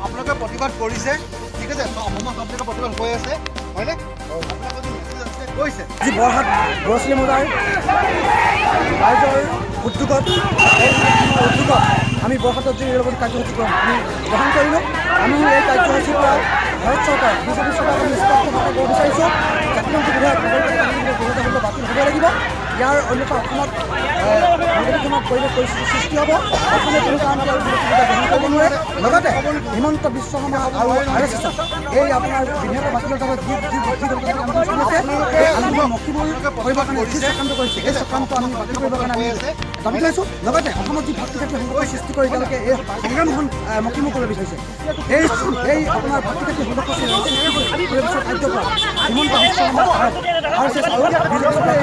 আপোনালোকে প্ৰতিবাদ কৰিছে, ঠিক আছে, অসমত আপোনালোকে প্ৰতিবাদ হৈ আছে, হয়নে? কৈছে আজি বৰহাট গৰচলি মজাৰ ৰাইজৰ উদ্যোগত আমি বৰহাটত যি ৰেলপথ কাৰ্যসূচী আমি গ্ৰহণ কৰিলোঁ। আমি এই কাৰ্যসূচীৰ পৰা ভাৰত চৰকাৰ বিজেপি চৰকাৰক স্পষ্টভাৱে ক'ব বিচাৰিছোঁ, জাতিমন্ত্ৰী বিধায়ক বাতিল হ'ব লাগিব। ইয়াৰ অন্যথা অসমত সাংবিধানিক পৰিৱেশ পৰিস্থিতিৰ সৃষ্টি হ'ব। অসমে কোনো কাৰণতে গ্ৰহণ কৰিব নোৱাৰে। লগতে হিমন্ত বিশ্ব শৰ্মা আৰু RSS এই আপোনাৰ বিধেয়ক বাতিলৰ বাবে চক্ৰান্ত কৰিছে, এই চক্ৰান্ত আমি বাতিল কৰিবৰ কাৰণে আমি দাবী কৰিছোঁ। লগতে অসমত যি ভাতৃঘাতী সংঘৰ্ষ সৃষ্টি কৰি তেওঁলোকে এই সংগ্ৰামখন মকিমুখ কৰিব বিচাৰিছে। এই আপোনাৰ ভাতৃঘাতী সংঘৰ্ষ পৰিৱেশৰ কাৰ্যকলাপ হিমন্ত বিশ্ব শৰ্মা RSS আৰু বিজেপি চৰকাৰে